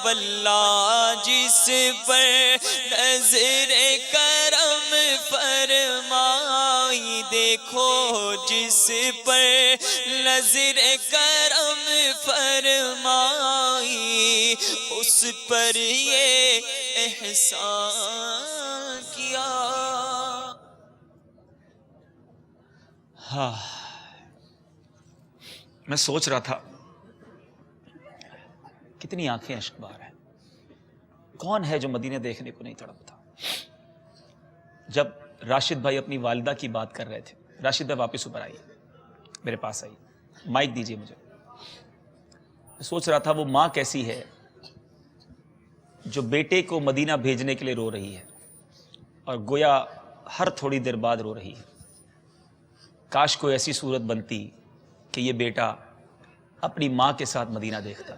واللہ جس پر نظر کرم فرمائی، دیکھو جس پر نظر کرم فرمائی، اس پر یہ احسان کیا۔ ہاں، میں سوچ رہا تھا کتنی آنکھیں اشک بار ہیں، کون ہے جو مدینے دیکھنے کو نہیں تڑپتا۔ جب راشد بھائی اپنی والدہ کی بات کر رہے تھے، راشد بھائی واپس اوپر آئیے، میرے پاس آئیے، مائک دیجیے مجھے۔ میں سوچ رہا تھا وہ ماں کیسی ہے جو بیٹے کو مدینہ بھیجنے کے لیے رو رہی ہے اور گویا ہر تھوڑی دیر بعد رو رہی ہے۔ کاش کوئی ایسی صورت بنتی کہ یہ بیٹا اپنی ماں کے ساتھ مدینہ دیکھتا۔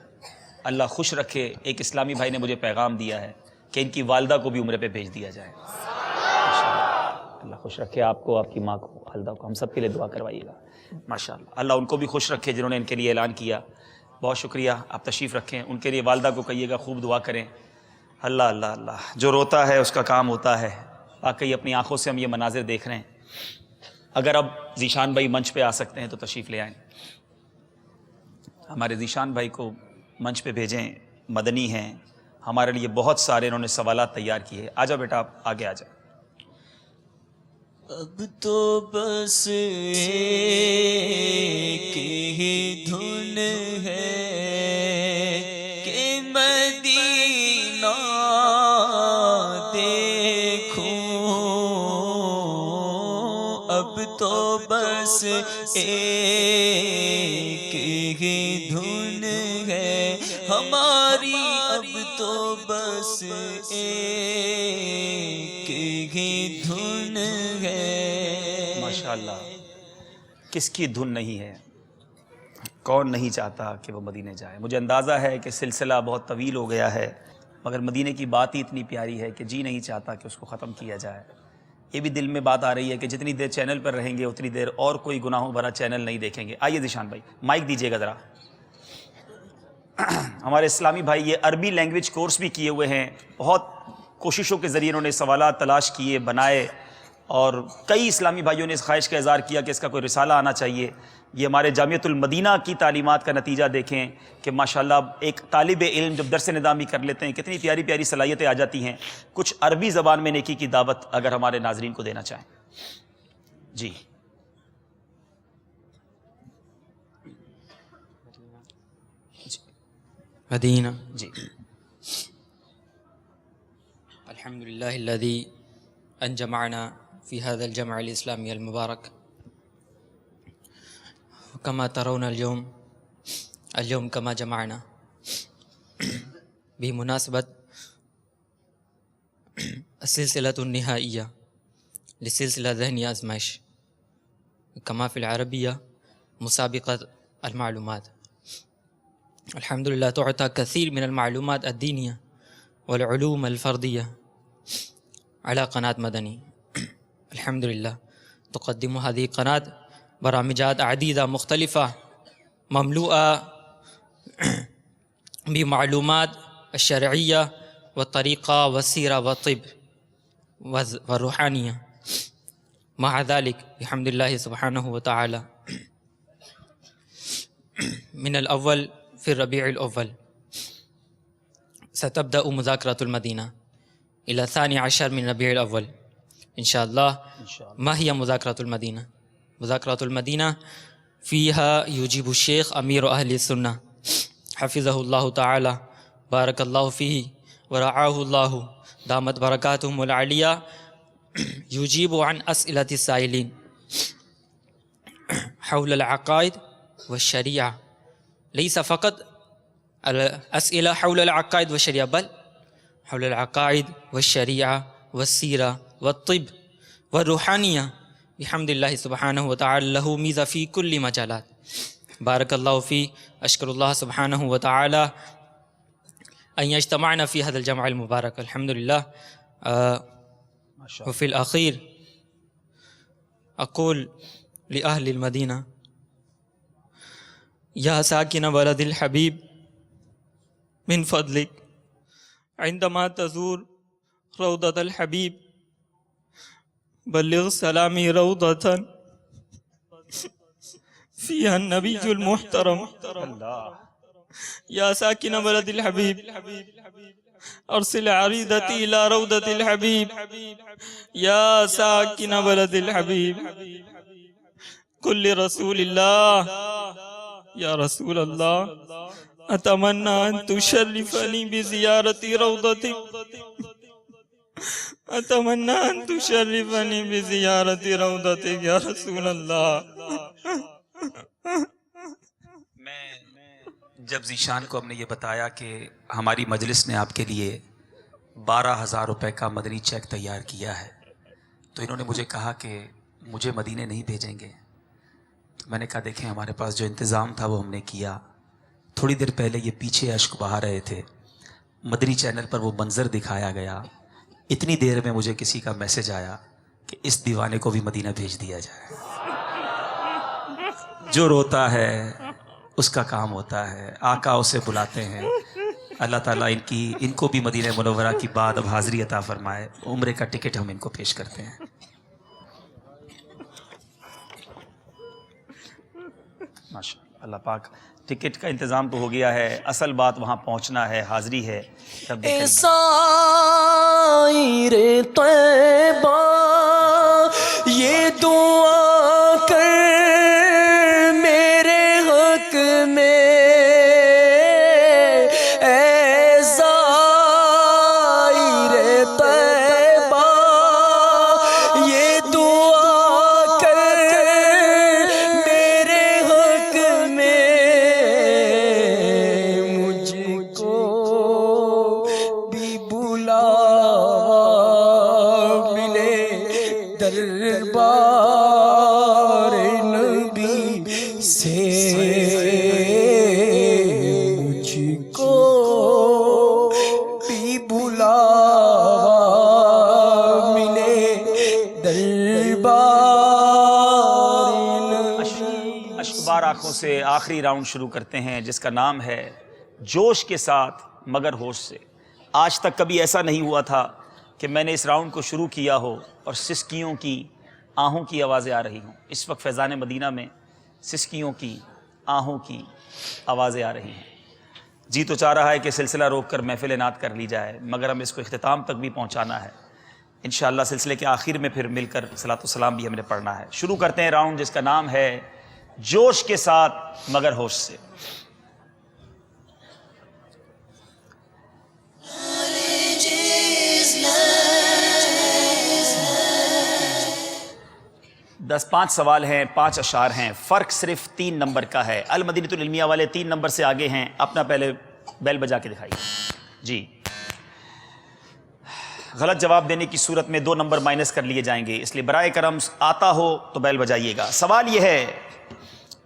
اللہ خوش رکھے، ایک اسلامی بھائی نے مجھے پیغام دیا ہے کہ ان کی والدہ کو بھی عمرے پہ بھیج دیا جائے۔ اللہ خوش رکھے آپ کو، آپ کی ماں کو، والدہ کو، ہم سب کے لیے دعا کروائیے گا ماشاءاللہ۔ اللہ ان کو بھی خوش رکھے جنہوں نے ان کے لیے اعلان کیا۔ بہت شکریہ، آپ تشریف رکھیں، ان کے لیے والدہ کو کہیے گا خوب دعا کریں۔ اللہ اللہ اللہ، جو روتا ہے اس کا کام ہوتا ہے۔ واقعی اپنی آنکھوں سے ہم یہ مناظر دیکھ رہے ہیں۔ اگر اب ذیشان بھائی منچ پہ آ سکتے ہیں تو تشریف لے آئیں، ہمارے ذیشان بھائی کو منچ پہ بھیجیں، مدنی ہیں، ہمارے لیے بہت سارے انہوں نے سوالات تیار کیے۔ آ جاؤ بیٹا، آپ آگے آ جاؤ۔ اب تو بس ایک ہی دھن ہے کہ مدینہ دیکھوں، اب تو بس ایک ہی دھن ہے ہماری، اب تو بس ایک ہی دھن ہے۔ ماشاءاللہ، کس کی دھن نہیں ہے؟ کون نہیں چاہتا کہ وہ مدینے جائے؟ مجھے اندازہ ہے کہ سلسلہ بہت طویل ہو گیا ہے، مگر مدینے کی بات ہی اتنی پیاری ہے کہ جی نہیں چاہتا کہ اس کو ختم کیا جائے۔ یہ بھی دل میں بات آ رہی ہے کہ جتنی دیر چینل پر رہیں گے اتنی دیر اور کوئی گناہوں بھرا چینل نہیں دیکھیں گے۔ آئیے ذیشان بھائی، مائک دیجیے گا ذرا۔ ہمارے اسلامی بھائی یہ عربی لینگویج کورس بھی کیے ہوئے ہیں، بہت کوششوں کے ذریعے انہوں نے سوالات تلاش کیے، بنائے، اور کئی اسلامی بھائیوں نے اس خواہش کا اظہار کیا کہ اس کا کوئی رسالہ آنا چاہیے۔ یہ ہمارے جامعۃ المدینہ کی تعلیمات کا نتیجہ دیکھیں کہ ماشاءاللہ ایک طالب علم جب درس نظامی کر لیتے ہیں کتنی پیاری پیاری صلاحیتیں آ جاتی ہیں۔ کچھ عربی زبان میں نیکی کی دعوت اگر ہمارے ناظرین کو دینا چاہیں۔ جی مدینہ۔ جی الحمدللہ الذی انجمعنا فی هذا الجمع الاسلامی المبارک، کما ترون اليوم کما جمعنا بمناسبت السلسلة النهائیہ لسلسلہ ذہنی آزمائش، کما فی العربیہ مسابقۃ المعلومات۔ الحمدللہ تعطى كثير من المعلومات الدينية والعلوم الفردية على قناة مدني. الحمد لله تقدم هذه القناة برامجات عديدة مختلفة مملوءة بمعلومات الشرعية والطريقة والسيرة والطب والروحانية. مع ذلك بحمد الله سبحانه وتعالى من الأول في الربيع الأول ستبدأ مذاكرة المدينة إلى 12 من ربيع الأول إن شاء الله. ما هي مذاكرة المدينة؟ مذاكرة المدينة فيها يجيب الشيخ أمير أهل السنة حفظه الله تعالى، بارك الله فيه ورعاه الله، دامت بركاتهم العليا، يجيب عن أسئلة السائلين حول العقائد والشريعة، ليس فقط الأسئلة حول العقائد والشريعة، بل حول العقائد والشريعة والسيرة والطب والروحانية. بحمد الله سبحانه وتعالى له ميزة في كل مجالات. بارك الله فيه. أشكر الله سبحانه وتعالى أن يجتمعنا في هذا الجمع المبارك. الحمد لله. وفي الأخير أقول لأهل المدينة: يا ساكن بلد الحبيب، من فضلك عندما تزور روضة الحبيب بلغ سلامي روضة فيها النبي المحترم يا ساكن بلد الحبيب أرسل عريضتي إلى روضة الحبيب يا ساكن بلد الحبيب قل لرسول الله يا رسول الله أتمنى أن تشرفني بزيارة روضتك أتمنى أن تشرفني بزيارة روضتك يا رسول الله. میں جب ذیشان کو ہم نے یہ بتایا کہ ہماری مجلس نے آپ کے لیے 12,000 روپے کا مدنی چیک تیار کیا ہے، تو انہوں نے مجھے کہا کہ مجھے مدینے نہیں بھیجیں گے. میں نے کہا دیکھیں ہمارے پاس جو انتظام تھا وہ ہم نے کیا. تھوڑی دیر پہلے یہ پیچھے اشک بہا رہے تھے، مدنی چینل پر وہ منظر دکھایا گیا. اتنی دیر میں مجھے کسی کا میسج آیا کہ اس دیوانے کو بھی مدینہ بھیج دیا جائے. جو روتا ہے اس کا کام ہوتا ہے، آقا اسے بلاتے ہیں. اللہ تعالیٰ ان کو بھی مدینہ منورہ کی بعد اب حاضری عطا فرمائے. عمرے کا ٹکٹ ہم ان کو پیش کرتے ہیں. ماشاء اللہ پاک ٹکٹ کا انتظام تو ہو گیا ہے، اصل بات وہاں پہنچنا ہے، حاضری ہے. سائر طیبہ یہ دعا کر میرے حق میں، اے سائر طیبہ یہ دعا کر میرے حق میں، مجھ کو بھی بلا ملے دربار نبی سے، مجھ کو بھی بلا ملے دربار نبی. اشکبار آنکھوں سے آخری راؤنڈ شروع کرتے ہیں جس کا نام ہے جوش کے ساتھ مگر ہوش سے. آج تک کبھی ایسا نہیں ہوا تھا کہ میں نے اس راؤنڈ کو شروع کیا ہو اور سسکیوں کی آہوں کی آوازیں آ رہی ہوں. اس وقت فیضان مدینہ میں سسکیوں کی آہوں کی آوازیں آ رہی ہیں. جی تو چاہ رہا ہے کہ سلسلہ روک کر محفل نعت کر لی جائے، مگر ہم اس کو اختتام تک بھی پہنچانا ہے. انشاءاللہ سلسلے کے آخر میں پھر مل کر صلاۃ والسلام بھی ہم نے پڑھنا ہے. شروع کرتے ہیں راؤنڈ جس کا نام ہے جوش کے ساتھ مگر ہوش سے. دس 5 سوال ہیں، 5 اشعار ہیں، فرق صرف 3 نمبر کا ہے. المدینۃ العلمیہ والے 3 نمبر سے آگے ہیں. اپنا پہلے بیل بجا کے دکھائیے. جی غلط جواب دینے کی صورت میں 2 نمبر مائنس کر لیے جائیں گے، اس لیے برائے کرم آتا ہو تو بیل بجائیے گا. سوال یہ ہے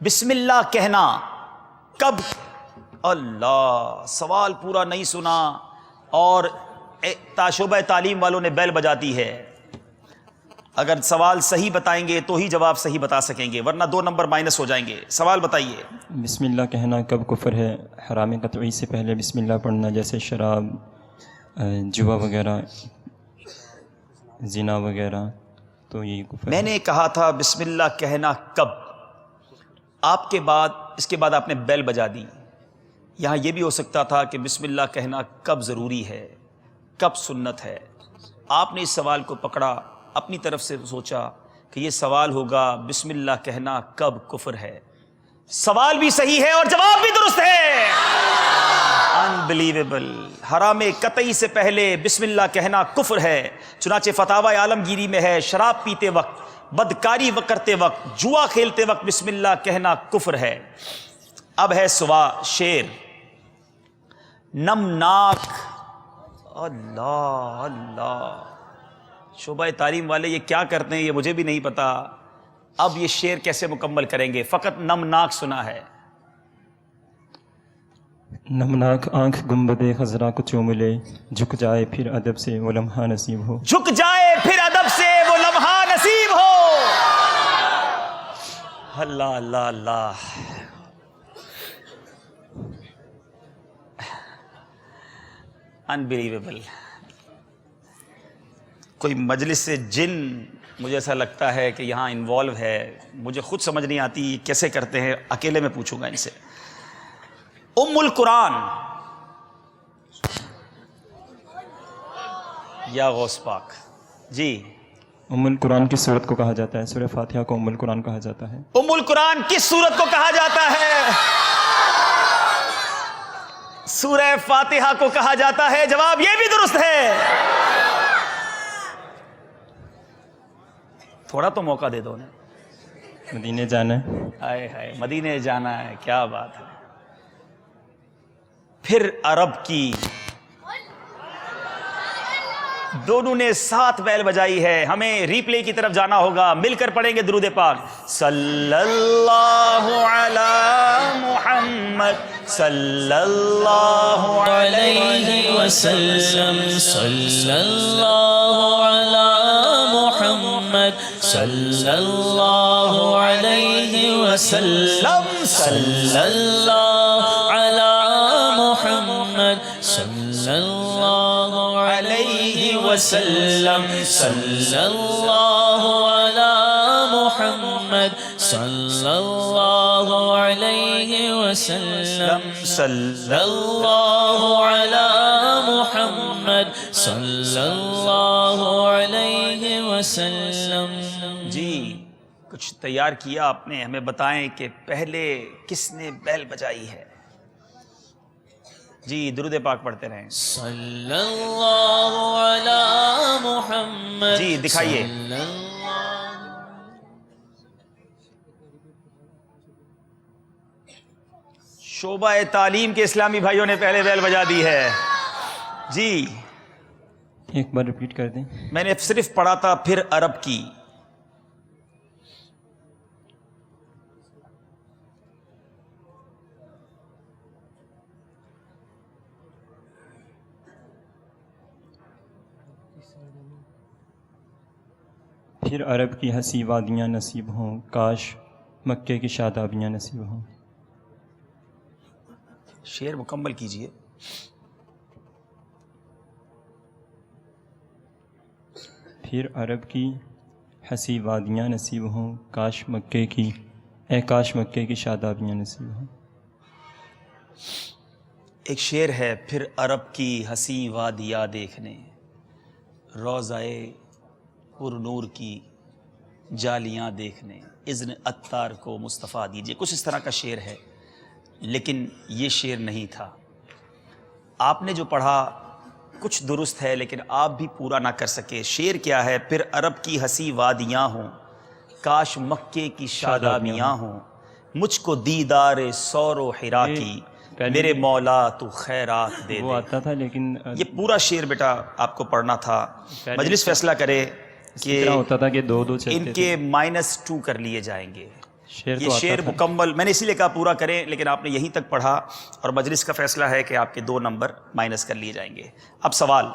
بسم اللہ کہنا کب؟ اللہ سوال پورا نہیں سنا اور شعبہ تعلیم والوں نے بیل بجا دی ہے. اگر سوال صحیح بتائیں گے تو ہی جواب صحیح بتا سکیں گے، ورنہ 2 نمبر مائنس ہو جائیں گے. سوال بتائیے. بسم اللہ کہنا کب کفر ہے؟ حرام قطعی سے پہلے بسم اللہ پڑھنا، جیسے شراب، جوا وغیرہ، زنا وغیرہ، تو یہی کفر ہے. میں نے کہا تھا بسم اللہ کہنا کب، آپ کے بعد اس کے بعد آپ نے بیل بجا دی. یہاں یہ بھی ہو سکتا تھا کہ بسم اللہ کہنا کب ضروری ہے، کب سنت ہے. آپ نے اس سوال کو پکڑا، اپنی طرف سے سوچا کہ یہ سوال ہوگا بسم اللہ کہنا کب کفر ہے. سوال بھی صحیح ہے اور جواب بھی درست ہے. انبلیویبل. حرام قطعی سے پہلے بسم اللہ کہنا کفر ہے. چنانچہ فتاوی عالمگیری میں ہے شراب پیتے وقت، بدکاری کرتے وقت، جوا کھیلتے وقت بسم اللہ کہنا کفر ہے. اب ہے شعر نمناک. اللہ اللہ، شعبہ تعلیم والے یہ کیا کرتے ہیں یہ مجھے بھی نہیں پتا. اب یہ شعر کیسے مکمل کریں گے؟ فقط نمناک سنا ہے. نمناک آنکھ گنبد خضرا کو چوم لے، جھک جائے پھر ادب سے وہ لمحہ نصیب ہو. جھک جائے پھر ادب سے وہ لمحہ نصیب ہو. اللہ اللہ اللہ. انبلیویبل. کوئی مجلس سے جن مجھے ایسا لگتا ہے کہ یہاں انوالو ہے. مجھے خود سمجھ نہیں آتی کیسے کرتے ہیں. اکیلے میں پوچھوں گا ان سے. ام القرآن یا غوث پاک جی. ام القرآن کس صورت کو کہا جاتا ہے؟ سورہ فاتحہ کو ام القرآن کہا جاتا ہے. ام القرآن کس سورت کو کہا جاتا ہے؟ سورہ فاتحہ کو کہا جاتا ہے. جواب یہ بھی درست ہے. تھوڑا تو موقع دے دو نا. مدینے جانا ہے. ہائے ہائے مدینے جانا ہے. کیا بات ہے. پھر عرب کی دونوں نے 7 بیل بجائی ہے. ہمیں ری پلے کی طرف جانا ہوگا. مل کر پڑھیں گے درود پاک. صلی اللہ علی محمد صلی اللہ علیہ وسلم صلی اللہ علی محمد صلی اللہ علیہ وسلم صلی اللہ علی محمد صلی اللہ علیہ وسلم صلی اللہ علی محمد صلی اللہ علیہ وسلم صلی اللہ علی محمد صلی اللہ علیہ وسلم. جی کچھ تیار کیا آپ نے. ہمیں بتائیں کہ پہلے کس نے بیل بجائی ہے. جی درود پاک پڑھتے رہیں. صلی اللہ علی محمد. جی دکھائیے. شعبہ تعلیم کے اسلامی بھائیوں نے پہلے بیل بجا دی ہے. جی ایک بار ریپیٹ کر دیں. میں نے صرف پڑھا تھا پھر عرب کی. پھر عرب کی ہنسی وادیاں نصیب ہوں، کاش مکے کی شادابیاں نصیب ہوں. شعر مکمل کیجئے. پھر عرب کی ہنسی وادیاں نصیب ہوں، کاش مکے کی کاش مکے کی شادابیاں نصیب ہوں. ایک شعر ہے. پھر عرب کی ہنسی وادیاں دیکھنے، روضائے پر نور کی جالیاں دیکھنے، اذن عطار کو مصطفیٰ دیجیے. کچھ اس طرح کا شعر ہے لیکن یہ شعر نہیں تھا. آپ نے جو پڑھا کچھ درست ہے لیکن آپ بھی پورا نہ کر سکے. شعر کیا ہے؟ پھر عرب کی ہنسی وادیاں ہوں، کاش مکے کی شادابیاں ہوں، مجھ کو دیدار سور و حرا کی، میرے مولا تو خیرات دے وہ دے. آتا تھا لیکن یہ پورا شعر بیٹا آپ کو پڑھنا تھا. مجلس فیصلہ کرے کہ ہوتا تھا کہ 2 ان چلتے کے -2 کر لیے جائیں گے. شعر یہ تو شعر آتا تھا. مکمل میں نے اسی لیے کہا پورا کریں لیکن آپ نے یہیں تک پڑھا اور مجلس کا فیصلہ ہے کہ آپ کے 2 نمبر مائنس کر لیے جائیں گے. اب سوال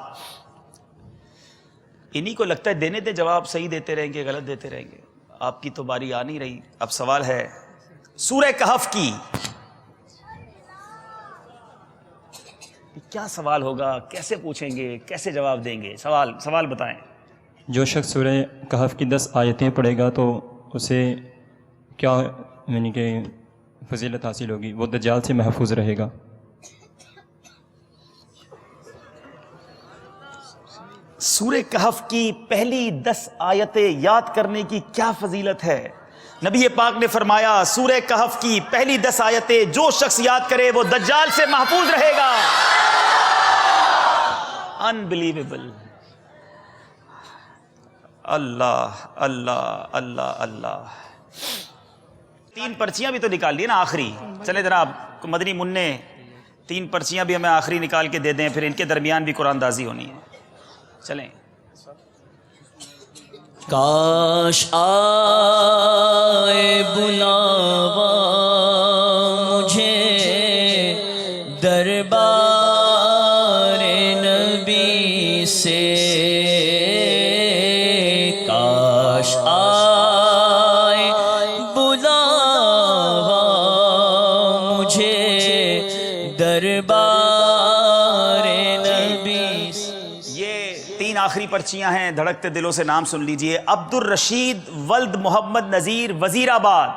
انہی کو لگتا ہے دینے دے جواب صحیح دیتے رہیں گے غلط دیتے رہیں گے. آپ کی تو باری آ نہیں رہی. اب سوال ہے سورہ کہف کی. کیا سوال ہوگا؟ کیسے پوچھیں گے؟ کیسے جواب دیں گے؟ سوال بتائیں. جو شخص سورہ کہف کی 10 آیتیں پڑھے گا تو اسے کیا یعنی کہ فضیلت حاصل ہوگی؟ وہ دجال سے محفوظ رہے گا. سورہ کہف کی پہلی 10 آیتیں یاد کرنے کی کیا فضیلت ہے؟ نبی پاک نے فرمایا سورہ کہف کی پہلی 10 آیتیں جو شخص یاد کرے وہ دجال سے محفوظ رہے گا. انبلیویبل. اللہ اللہ اللہ اللہ. 3 پرچیاں بھی تو نکال لی نا آخری. چلے جناب مدنی منع 3 پرچیاں بھی ہمیں آخری نکال کے دے دیں پھر ان کے درمیان بھی قرآن دازی ہونی ہے. چلیں. کاش آئے بلاوا مجھے دربار نبی سے، کاش آئے بلاوا مجھے دربار نبی تین آخری پرچیاں ہیں، دھڑکتے دلوں سے نام سن لیجئے. عبد الرشید ولد محمد نذیر، وزیر آباد،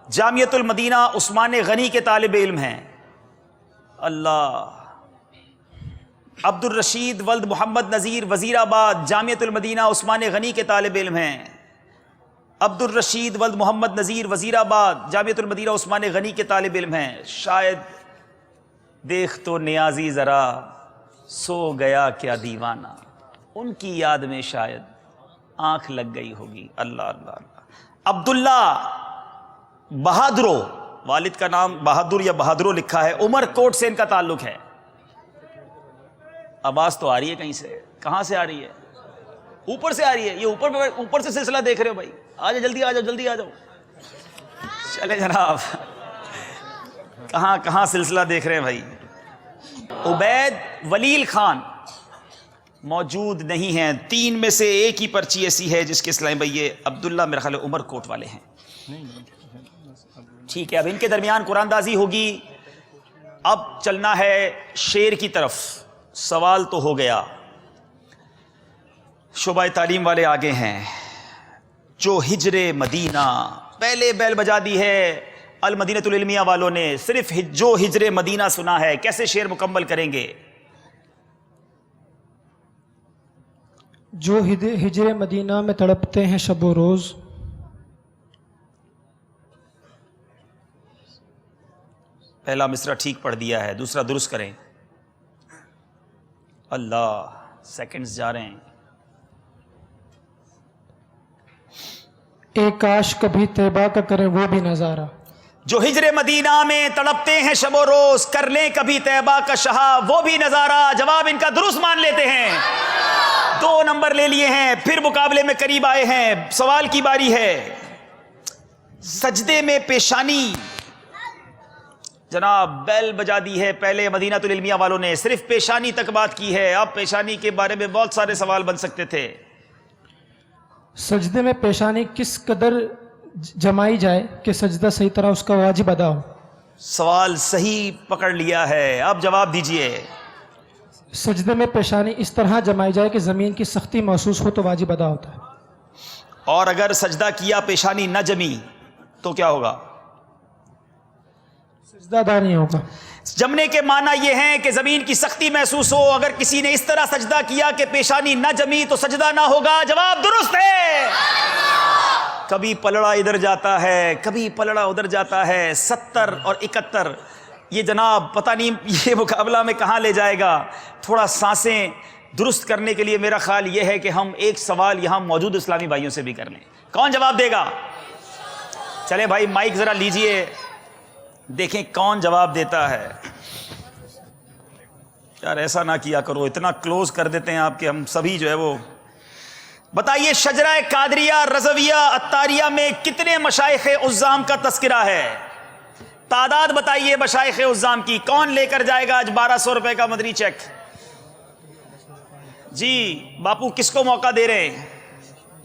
جامعۃ المدینہ عثمان غنی کے طالب علم ہیں. اللہ. عبد الرشید ولد محمد نذیر، وزیر آباد، جامعۃ المدینہ عثمان غنی کے طالب علم ہیں. عبد الرشید ولد محمد نذیر، وزیر آباد، جامعۃ المدینہ عثمان غنی کے طالب علم ہیں. شاید دیکھ تو نیازی ذرا سو گیا کیا دیوانہ، ان کی یاد میں شاید آنکھ لگ گئی ہوگی. اللہ اللہ اللہ. عبداللہ بہادرو، والد کا نام بہادر یا بہادرو لکھا ہے، عمر کوٹ سے ان کا تعلق ہے. آواز تو آ رہی ہے کہیں سے، کہاں سے آ رہی ہے؟ اوپر سے آ رہی ہے. یہ اوپر سے سلسلہ دیکھ رہے ہو بھائی؟ آ جاؤ جلدی، آ جاؤ جلدی، آ جاؤ. چلے جناب، کہاں سلسلہ دیکھ رہے ہیں بھائی؟ عبید ولیل خان موجود نہیں ہیں. تین میں سے ایک ہی پرچی ایسی ہے جس کے اسلام بھائی یہ عبداللہ میرا خیال عمر کوٹ والے ہیں. ٹھیک ہے، اب ان کے درمیان قرآن دازی ہوگی. اب چلنا ہے شعر کی طرف. سوال تو ہو گیا، شعبہ تعلیم والے آگے ہیں. جو ہجر مدینہ، پہلے بیل بجا دی ہے المدینۃ العلمیہ والوں نے، صرف جو ہجر مدینہ سنا ہے. کیسے شعر مکمل کریں گے؟ جو ہجر مدینہ میں تڑپتے ہیں شب و روز، پہلا مصرع ٹھیک پڑھ دیا ہے، دوسرا درست کریں. اللہ، سیکنڈز جا رہے ہیں. ایک کاش کبھی طیبہ کا کریں وہ بھی نظارہ. جو ہجر مدینہ میں تڑپتے ہیں شب و روز، کر لیں کبھی طیبہ کا شہا وہ بھی نظارہ. جواب ان کا درست مان لیتے ہیں. 2 نمبر لے لیے ہیں، پھر مقابلے میں قریب آئے ہیں. سوال کی باری ہے. سجدے میں پیشانی، جناب بیل بجا دی ہے. پہلے مدینۃ العلمیہ والوں نے صرف پیشانی تک بات کی ہے. اب پیشانی کے بارے میں بہت سارے سوال بن سکتے تھے. سجدے میں پیشانی کس قدر جمائی جائے کہ سجدہ صحیح طرح اس کا واجب ادا ہو. سوال صحیح پکڑ لیا ہے، اب جواب دیجئے. سجدے میں پیشانی اس طرح جمائی جائے کہ زمین کی سختی محسوس ہو تو واجب ادا ہوتا ہے. اور اگر سجدہ کیا پیشانی نہ جمی تو کیا ہوگا؟ سجدہ ادا نہیں ہوگا. جمنے کے معنی یہ ہیں کہ زمین کی سختی محسوس ہو. اگر کسی نے اس طرح سجدہ کیا کہ پیشانی نہ جمی تو سجدہ نہ ہوگا. جواب درست ہے. کبھی پلڑا ادھر جاتا ہے، کبھی پلڑا ادھر جاتا ہے. 70 اور 71 یہ جناب پتہ نہیں یہ مقابلہ میں کہاں لے جائے گا. تھوڑا سانسیں درست کرنے کے لیے میرا خیال یہ ہے کہ ہم ایک سوال یہاں موجود اسلامی بھائیوں سے بھی کر لیں. کون جواب دے گا؟ چلے بھائی مائک ذرا لیجئے، دیکھیں کون جواب دیتا ہے. یار ایسا نہ کیا کرو، اتنا کلوز کر دیتے ہیں آپ کہ ہم سبھی جو ہے وہ. بتائیے شجرہ قادریہ، رضویہ، عطاریہ میں کتنے مشائخ عظام کا تذکرہ ہے؟ تعداد بتائیے مشائخ عظام کی. کون لے کر جائے گا آج 1200 روپے کا مدنی چیک؟ جی باپو کس کو موقع دے رہے ہیں؟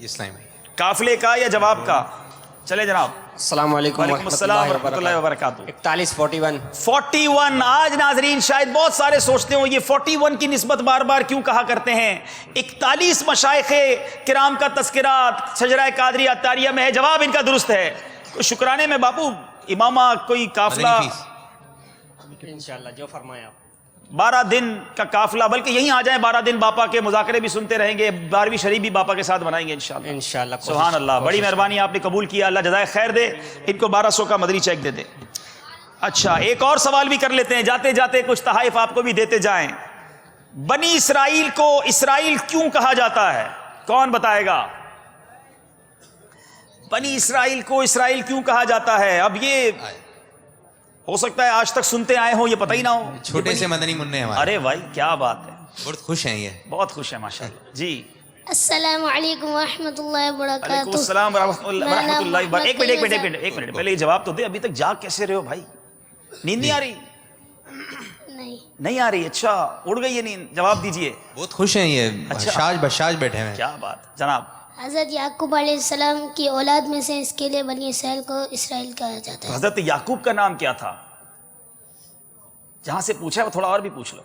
اسلام قافلے کا یا جواب کا؟ چلے جناب. السلام علیکم وعلیکم السلام ورحمۃ اللہ وبرکاتہ. 41 آج ناظرین شاید بہت سارے سوچتے ہوں یہ 41 کی نسبت بار بار کیوں کہا کرتے ہیں. 41 مشائخ کرام کا تذکرہ شجرہ قادریہ عطاریہ میں ہے. جواب ان کا درست ہے. کوئی شکرانے میں باپو امامہ کوئی قافلہ انشاءاللہ جو فرمایا. 12 دن کا قافلہ، بلکہ یہیں آ جائیں 12 دن باپا کے مذاکرے بھی سنتے رہیں گے. 12ویں شریف بھی باپا کے ساتھ بنائیں گے انشاءاللہ. سبحان اللہ، بڑی مہربانی آپ نے قبول کیا. اللہ جزائے خیر دے. ان کو 1200 کا مدنی چیک دے دے. اچھا ایک اور سوال بھی کر لیتے ہیں، جاتے جاتے کچھ تحائف آپ کو بھی دیتے جائیں. بنی اسرائیل کو اسرائیل کیوں کہا جاتا ہے؟ کون بتائے گا؟ بنی اسرائیل کو اسرائیل کیوں کہا جاتا ہے؟ اب یہ ہو سکتا ہے آج تک سنتے آئے ہوں، یہ پتہ ہی نہ ہو. چھوٹے سے مدنی منع ہمارے. ارے بھائی کیا بات ہے، بہت خوش ہیں، یہ بہت خوش ہیں ماشاءاللہ. جی السلام علیکم ورحمۃ اللہ وبرکاتہ. وعلیکم السلام ورحمۃ اللہ. ایک منٹ پہلے یہ جواب تو دے. ابھی تک جاگ کیسے رہے ہو بھائی؟ نیند نہیں آ رہی؟ نہیں آ رہی؟ اچھا اڑ گئی ہے نیند. جواب دیجئے. بہت خوش ہیں یہ، شاج بشاج بیٹھے ہیں. کیا بات جناب. حضرت یعقوب علیہ السلام کی اولاد میں سے اس کے لیے بنی اسرائیل کو اسرائیل کہا جاتا ہے. حضرت یعقوب کا نام کیا تھا؟ جہاں سے پوچھا ہے وہ تھوڑا اور بھی پوچھ لو.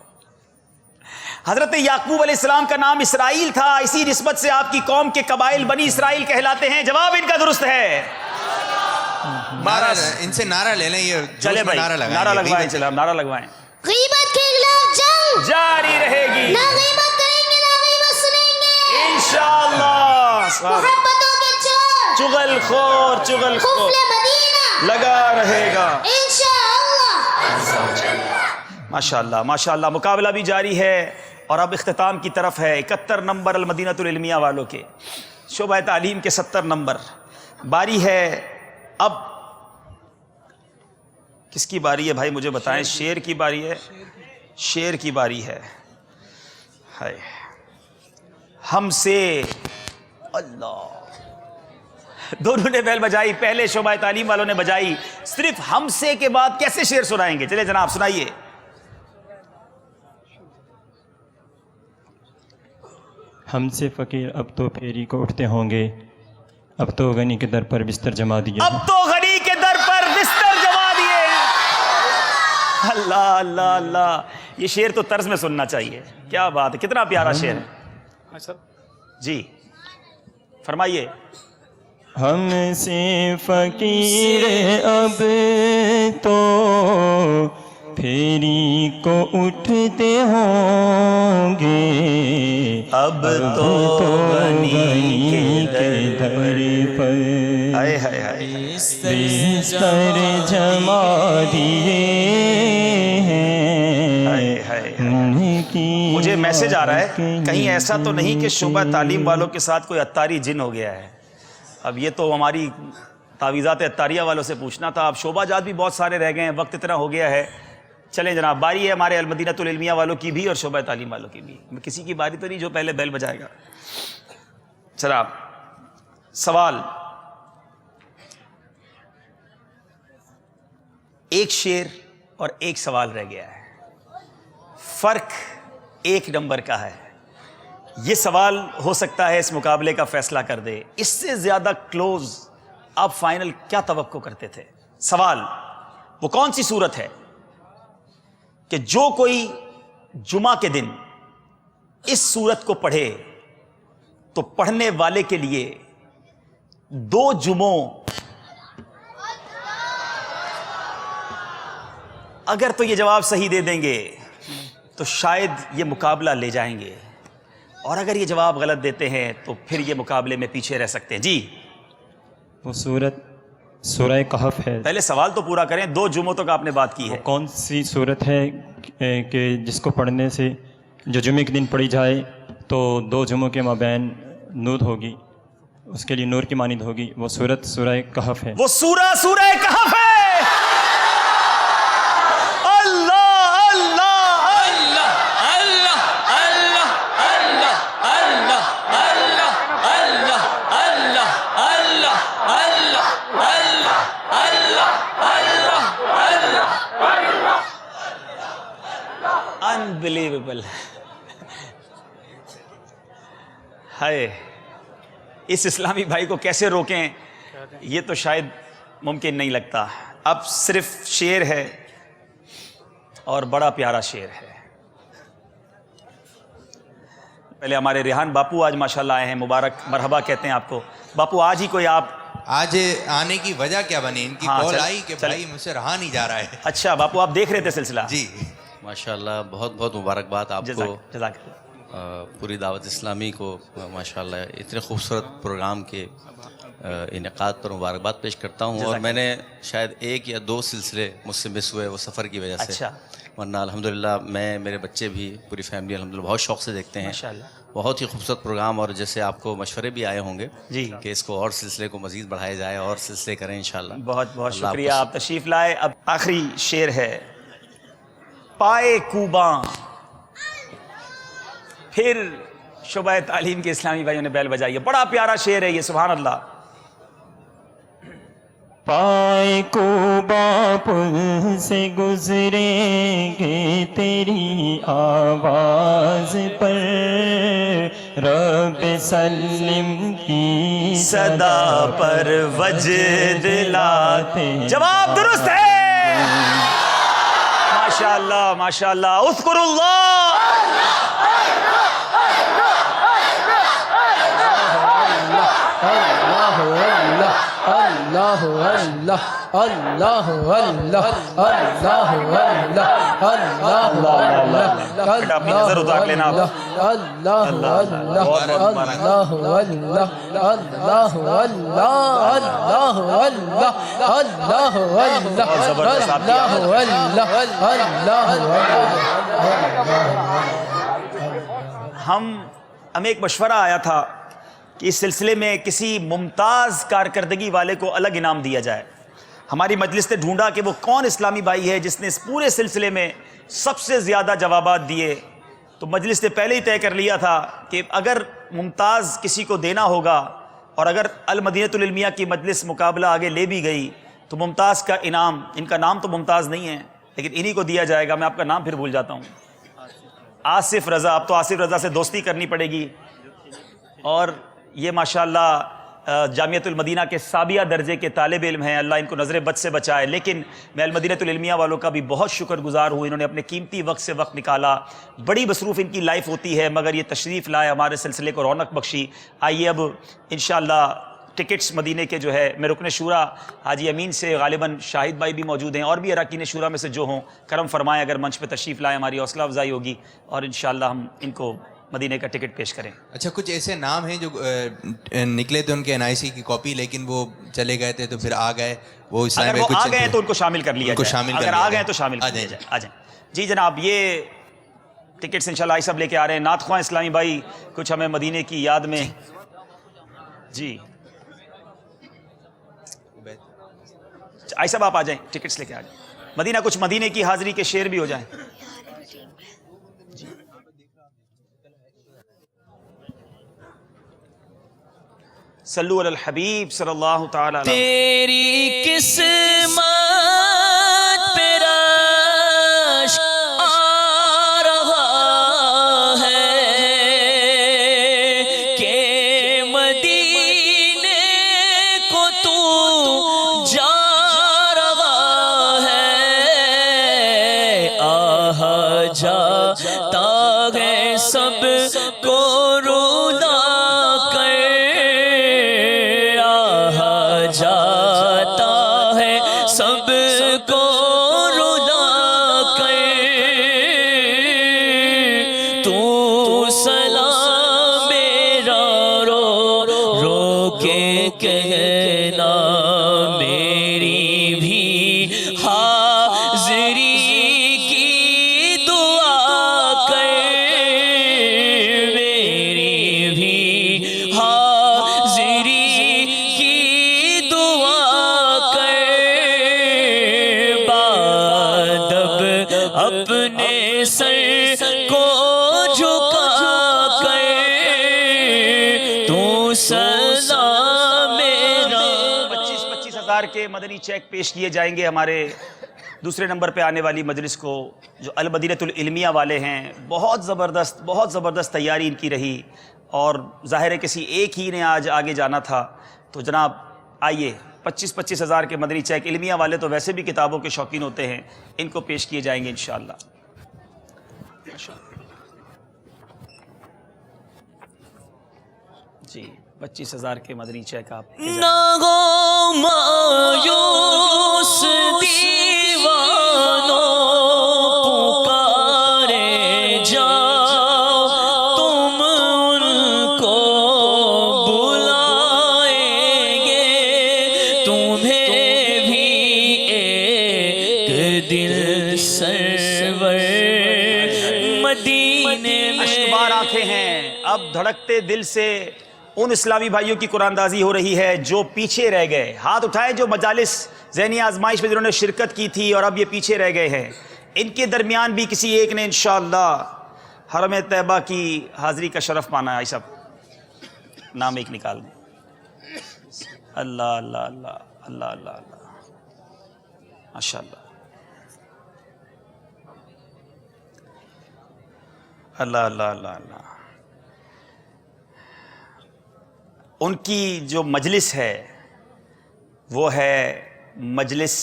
حضرت یعقوب علیہ السلام کا نام اسرائیل تھا، اسی نسبت سے آپ کی قوم کے قبائل بنی اسرائیل کہلاتے ہیں. جواب ان کا درست ہے. نعرہ ان سے نعرہ لے لیں، یہ چلے بھائی نعرہ لگوائیں، چلے ہم نعرہ لگوائیں. غیبت کے خلاف جنگ جاری رہے گی، نہ غیبت کریں گے نہ غیبت سنیں گے انشاءاللہ. محبتوں کے چور چغل خور قفل مدینہ لگا رہے گا انشاءاللہ. ماشاءاللہ ماشاءاللہ. مقابلہ بھی جاری ہے اور اب اختتام کی طرف ہے. 71 نمبر المدینۃ العلمیہ والوں کے، شعبہ تعلیم کے 70 نمبر. باری ہے اب کس کی باری ہے بھائی مجھے بتائیں؟ شیر کی باری ہے، شیر کی باری ہے. ہائے ہم سے اللہ، دونوں نے بیل بجائی. پہلے شعبہ تعلیم والوں نے بجائی. صرف ہم سے کے بعد کیسے شعر سنائیں گے؟ چلے جناب سنائیے. ہم سے فقیر اب تو پھیری کو اٹھتے ہوں گے، اب تو غنی کے در پر بستر جما دیے. اب تو غنی کے در پر بستر جما دیے. اللہ اللہ اللہ، یہ شعر تو طرز میں سننا چاہیے. کیا بات ہے، کتنا پیارا شعر ہے. جی فرمائیے. ہم سے فقیر اب تو پھیری کو اٹھتے ہوں گے، اب تو غنی کے در پر ہائے ہائے ہائے بستر جما دیے ہائے ہائے. ہیں. مجھے میسج آ رہا ہے کہیں ایسا تو نہیں کہ شعبہ تعلیم والوں کے ساتھ کوئی اتاری جن ہو گیا ہے. اب یہ تو ہماری تعویذات اتاریہ والوں سے پوچھنا تھا. اب شعبہ جات بھی بہت سارے رہ گئے ہیں، وقت اتنا ہو گیا ہے. چلیں جناب، باری ہے ہمارے المدینۃ العلمیہ والوں کی بھی اور شعبہ تعلیم والوں کی بھی. کسی کی باری تو نہیں جو پہلے بیل بجائے گا. چلا سوال، ایک شعر اور ایک سوال رہ گیا ہے، فرق 1 نمبر کا ہے. یہ سوال ہو سکتا ہے اس مقابلے کا فیصلہ کر دے. اس سے زیادہ کلوز آپ فائنل کیا توقع کرتے تھے؟ سوال، وہ کون سی صورت ہے کہ جو کوئی جمعہ کے دن اس صورت کو پڑھے تو پڑھنے والے کے لیے 2 جمعوں، اگر تو یہ جواب صحیح دے دیں گے تو شاید یہ مقابلہ لے جائیں گے، اور اگر یہ جواب غلط دیتے ہیں تو پھر یہ مقابلے میں پیچھے رہ سکتے ہیں. جی وہ صورت سورہ کہف ہے. پہلے سوال تو پورا کریں. 2 جمعوں تک آپ نے بات کی ہے. کون سی صورت ہے کہ جس کو پڑھنے سے جو جمعے کے دن پڑھی جائے تو 2 جمعوں کے مابین نور ہوگی، اس کے لیے نور کی مانند ہوگی؟ وہ صورت سورہ کہف ہے. وہ سورہ کہف ہے. انبلیویبل. ہائے، اس اسلامی بھائی کو کیسے روکیں یہ تو شاید ممکن نہیں لگتا. اب صرف شعر ہے اور بڑا پیارا شعر ہے. پہلے ہمارے ریحان باپو آج ماشاءاللہ آئے ہیں، مبارک مرحبا کہتے ہیں آپ کو. باپو آج ہی کوئی آپ آج آنے کی وجہ کیا بنی؟ ان کی کال آئی کہ بھائی مجھ سے رہا نہیں جا رہا ہے. اچھا باپو آپ دیکھ رہے تھے سلسلہ؟ جی ماشاءاللہ، بہت بہت مبارکباد آپ کو، جزاک اللہ. پوری دعوت اسلامی کو ماشاءاللہ اتنے خوبصورت پروگرام کے انعقاد پر مبارکباد پیش کرتا ہوں. اور میں نے شاید 1 یا 2 سلسلے مجھ سے مس ہوئے وہ سفر کی وجہ سے، ورنہ الحمدللہ میں، میرے بچے بھی، پوری فیملی الحمدللہ بہت شوق سے دیکھتے ہیں. بہت ہی خوبصورت پروگرام، اور جیسے آپ کو مشورے بھی آئے ہوں گے کہ اس کو اور سلسلے کو مزید بڑھایا جائے، اور سلسلے کریں انشاءاللہ. بہت بہت شکریہ، آپ تشریف لائے. اب آخری شعر ہے، پائے کوباں. پھر شعبہ تعلیم کے اسلامی بھائیوں نے بیل بجائی ہے. بڑا پیارا شعر ہے یہ، سبحان اللہ. پائے کوباں پل سے گزریں گے تیری آواز پر، رب سلم کی صدا پر وجد لاتے. جواب درست ہے. ماشاءاللہ ماشاءاللہ. اذکروا اللہ اللہ اللہ اللہ اللہ اللہ اپنی نظر اتار لینا آپ. اللہ اللہ اللہ ہمیں ایک مشورہ آیا تھا کہ اس سلسلے میں کسی ممتاز کارکردگی والے کو الگ انعام دیا جائے. ہماری مجلس نے ڈھونڈا کہ وہ کون اسلامی بھائی ہے جس نے اس پورے سلسلے میں سب سے زیادہ جوابات دیے. تو مجلس نے پہلے ہی طے کر لیا تھا کہ اگر ممتاز کسی کو دینا ہوگا اور اگر المدینۃ العلمیہ کی مجلس مقابلہ آگے لے بھی گئی تو ممتاز کا انعام، ان کا نام تو ممتاز نہیں ہے لیکن انہی کو دیا جائے گا. میں آپ کا نام پھر بھول جاتا ہوں. آصف رضا. اب تو آصف رضا سے دوستی کرنی پڑے گی. اور یہ ماشاءاللہ جامعۃ المدینہ کے سابعہ درجے کے طالب علم ہیں. اللہ ان کو نظر بد سے بچائے. لیکن میں المدینۃ العلمیہ والوں کا بھی بہت شکر گزار ہوں. انہوں نے اپنے قیمتی وقت سے وقت نکالا. بڑی مصروف ان کی لائف ہوتی ہے مگر یہ تشریف لائے، ہمارے سلسلے کو رونق بخشی. آئیے اب انشاءاللہ ٹکٹس مدینے کے جو ہے میں رکن شورا حاجی امین سے غالباً شاہد بھائی بھی موجود ہیں اور بھی اراکین شورا میں سے جو ہوں کرم فرمائیں، اگر منچ پہ تشریف لائیں ہماری حوصلہ افزائی ہوگی اور انشاءاللہ ہم ان کو مدینے کا ٹکٹ پیش کریں. اچھا کچھ ایسے نام ہیں جو نکلے تھے ان کے NIC کی کاپی لیکن وہ چلے گئے تھے تو پھر آ گئے، وہ اگر وہ آ گئے تو ان کو شامل کر لیا جائے. اگر آ گئے تو شامل کر لیا جائے. آ جائیں جی جناب. یہ ٹکٹس انشاءاللہ آئی سب لے کے آ رہے ہیں. نعت خواں اسلامی بھائی کچھ ہمیں مدینے کی یاد میں جی آئی صاحب آپ آ جائیں، ٹکٹس لے کے آ جائیں. مدینہ کچھ مدینے کی حاضری کے شعر بھی ہو جائیں. صلو علی الحبیب صلی اللہ تعالی علیہ. تیری قسمت پہ رش آ رہا ہے کہ مدینے کو تو جا رہا ہے. آہا جاتا ہے سب کو رولا کر، جاتا ہے سب کو رلا کر. تو سلام میرا رو رو کے کہنا، میری بھی حاضری کی دعا کر، میری بھی حاضری اپنے سر کو جھکا کر تو سلام میرا. 25 ہزار کے مدنی چیک پیش کیے جائیں گے ہمارے دوسرے نمبر پہ آنے والی مجلس کو جو المدینۃ العلمیہ والے ہیں. بہت زبردست تیاری ان کی رہی اور ظاہر ہے کسی ایک ہی نے آج آگے جانا تھا. تو جناب آئیے 25 ہزار کے مدنی چیک. علمیہ والے تو ویسے بھی کتابوں کے شوقین ہوتے ہیں، ان کو پیش کیے جائیں گے انشاءاللہ. جی 25 ہزار کے مدنی چیک آپ نہ ہو مایوس دیوانوں، پکارے جاؤ تم ان کو بلائیں گے، تمہیں بھی ایک دل سرور مدینے میں. اشکبار آنکھیں ہیں اب دھڑکتے دل سے ان اسلامی بھائیوں کی قرآن اندازی ہو رہی ہے جو پیچھے رہ گئے. ہاتھ اٹھائے جو مجالس ذہنی آزمائش میں جنہوں نے شرکت کی تھی اور اب یہ پیچھے رہ گئے ہیں. ان کے درمیان بھی کسی ایک نے انشاءاللہ حرم طیبہ کی حاضری کا شرف پانا ہے. آئی صاحب نام ایک نکال دیں. اللہ اللہ اللہ اللہ اللہ اللہ ماشاءاللہ اللہ اللہ اللہ اللہ. ان کی جو مجلس ہے وہ ہے مجلس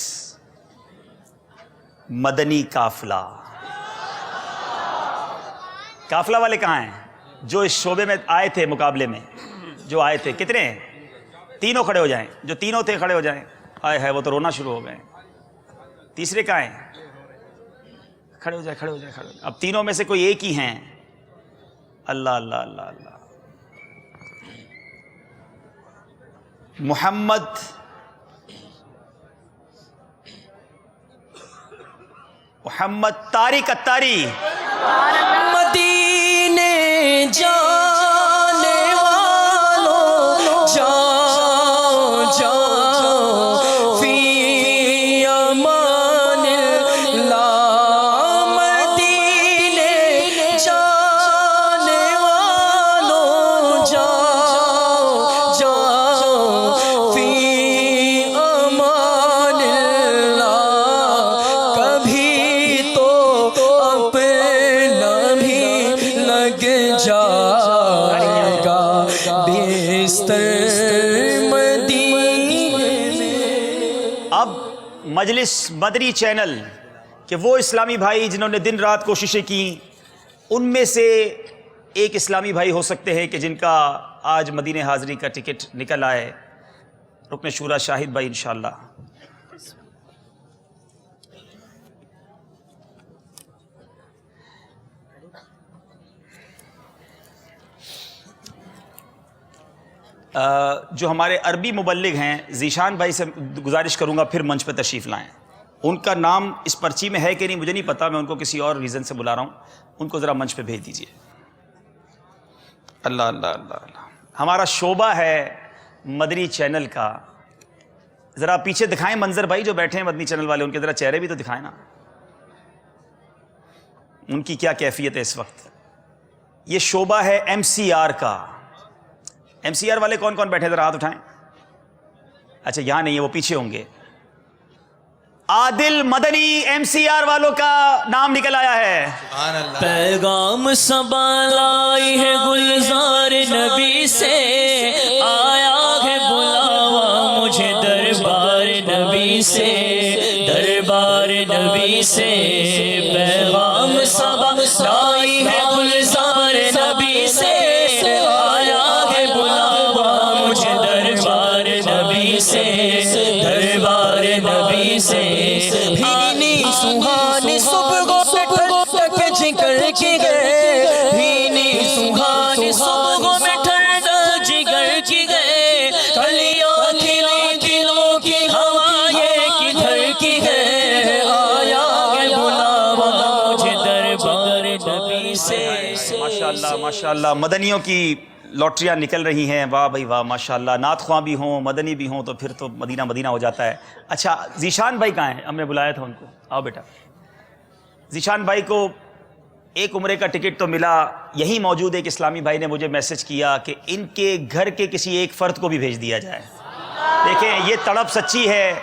مدنی قافلہ. قافلہ والے کہاں ہیں جو اس شعبے میں آئے تھے مقابلے میں؟ جو آئے تھے کتنے ہیں؟ تینوں کھڑے ہو جائیں. جو تینوں تھے کھڑے ہو جائیں. آئے ہے وہ تو رونا شروع ہو گئے. تیسرے کہاں ہیں؟ کھڑے ہو جائے کھڑے ہو جائے کھڑے ہو جائے. اب تینوں میں سے کوئی ایک ہی ہیں. اللہ اللہ اللہ اللہ. محمد طارق اتاری. مدینے جانے والوں جاؤ جاؤ فی امان اللہ. مدینے جانے والوں جاؤ جاؤ فی امان اللہ. کبھی تو اپنا بھی لگ جائے گا بستر مدینے میں. اب مجلس مدنی چینل کہ وہ اسلامی بھائی جنہوں نے دن رات کوششیں کی، ان میں سے ایک اسلامی بھائی ہو سکتے ہیں کہ جن کا آج مدینہ حاضری کا ٹکٹ نکل آئے. رکن شورا شاہد بھائی انشاءاللہ. جو ہمارے عربی مبلغ ہیں ذیشان بھائی سے گزارش کروں گا پھر منچ پہ تشریف لائیں. ان کا نام اس پرچی میں ہے کہ نہیں مجھے نہیں پتا، میں ان کو کسی اور ریزن سے بلا رہا ہوں. ان کو ذرا منچ پہ بھیج دیجئے. اللہ اللہ اللہ اللہ. ہمارا شعبہ ہے مدنی چینل کا. ذرا پیچھے دکھائیں منظر بھائی جو بیٹھے ہیں مدنی چینل والے، ان کے ذرا چہرے بھی تو دکھائیں نا، ان کی کیا کیفیت ہے اس وقت. یہ شعبہ ہے ایم سی آر کا. ایم سی آر والے کون کون بیٹھے ذرا ہاتھ اٹھائیں. اچھا یہاں نہیں ہے، وہ پیچھے ہوں گے. عادل مدنی ایم سی آر والوں کا نام نکل آیا ہے. سبحان اللہ. پیغام سبا لائی ہے گلزار نبی سے، آیا ہے بلاوا مجھے دربار نبی سے، دربار نبی سے. پیغام سبا لائی ہے گلزار نبی سے، آیا ہے بلاوا مجھے دربار نبی سے، دربار نبی سے. بھینی سوہانی صبح ٹھنڈک جگر کی گئے، بھینی سوہانی صبح میں ٹھنڈک جگر کی گئے. کلیاں کھلی دلوں کی ہوائیں کدھر کی ہے، آیا ہے بلاوا مجھے دربار نبی سے. ماشاءاللہ ماشاءاللہ. مدنیوں کی لاٹریاں نکل رہی ہیں. واہ بھائی واہ ماشاءاللہ. نعت خواں بھی ہوں مدنی بھی ہوں تو پھر تو مدینہ مدینہ ہو جاتا ہے. اچھا ذیشان بھائی کہاں ہیں؟ ہم نے بلایا تھا ان کو. آؤ بیٹا. ذیشان بھائی کو ایک عمرے کا ٹکٹ تو ملا. یہی موجود ایک اسلامی بھائی نے مجھے میسج کیا کہ ان کے گھر کے کسی ایک فرد کو بھی بھیج دیا جائے. دیکھیں یہ تڑپ سچی ہے.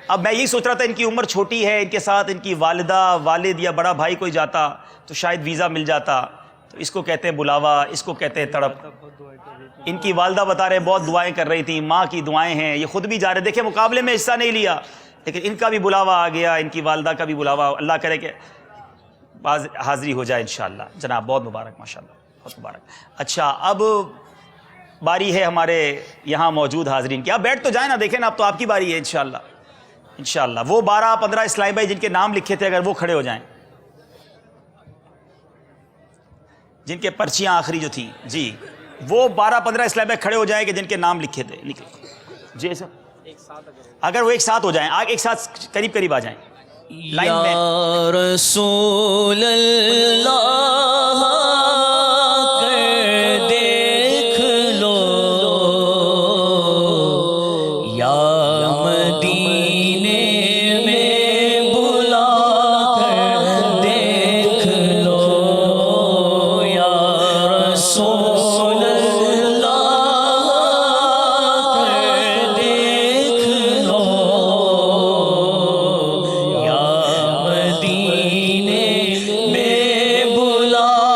اب میں یہی سوچ رہا تھا ان کی عمر چھوٹی ہے، ان کے ساتھ ان کی والدہ والد یا بڑا بھائی کوئی جاتا تو شاید ویزا مل جاتا. تو اس کو کہتے ہیں بلاوا، اس کو کہتے ہیں تڑپ. ان کی والدہ بتا رہے بہت دعائیں کر رہی تھیں، ماں کی دعائیں ہیں. یہ خود بھی جا رہے، دیکھیں مقابلے میں حصہ نہیں لیا لیکن ان کا بھی بلاوا آ گیا، ان کی والدہ کا بھی بلاوا. اللہ کرے کہ حاضری ہو جائے انشاءاللہ. جناب بہت مبارک ماشاءاللہ بہت مبارک. اچھا اب باری ہے ہمارے یہاں موجود حاضرین کی. آپ بیٹھ تو جائیں نا، دیکھیں نا اب تو آپ کی باری ہے انشاءاللہ انشاءاللہ. وہ 12-15 اسلامی بھائی جن کے نام لکھے تھے اگر وہ کھڑے ہو جائیں، جن کے پرچیاں آخری جو تھیں جی، وہ 12-15 اسلامی بھائی کھڑے ہو جائیں کہ جن کے نام لکھے تھے. نکلے جی سر اگر وہ ایک ساتھ ہو جائیں، ایک ساتھ قریب قریب آ جائیں لائن میں. یا رسول اللہ کر دیکھ لو، یا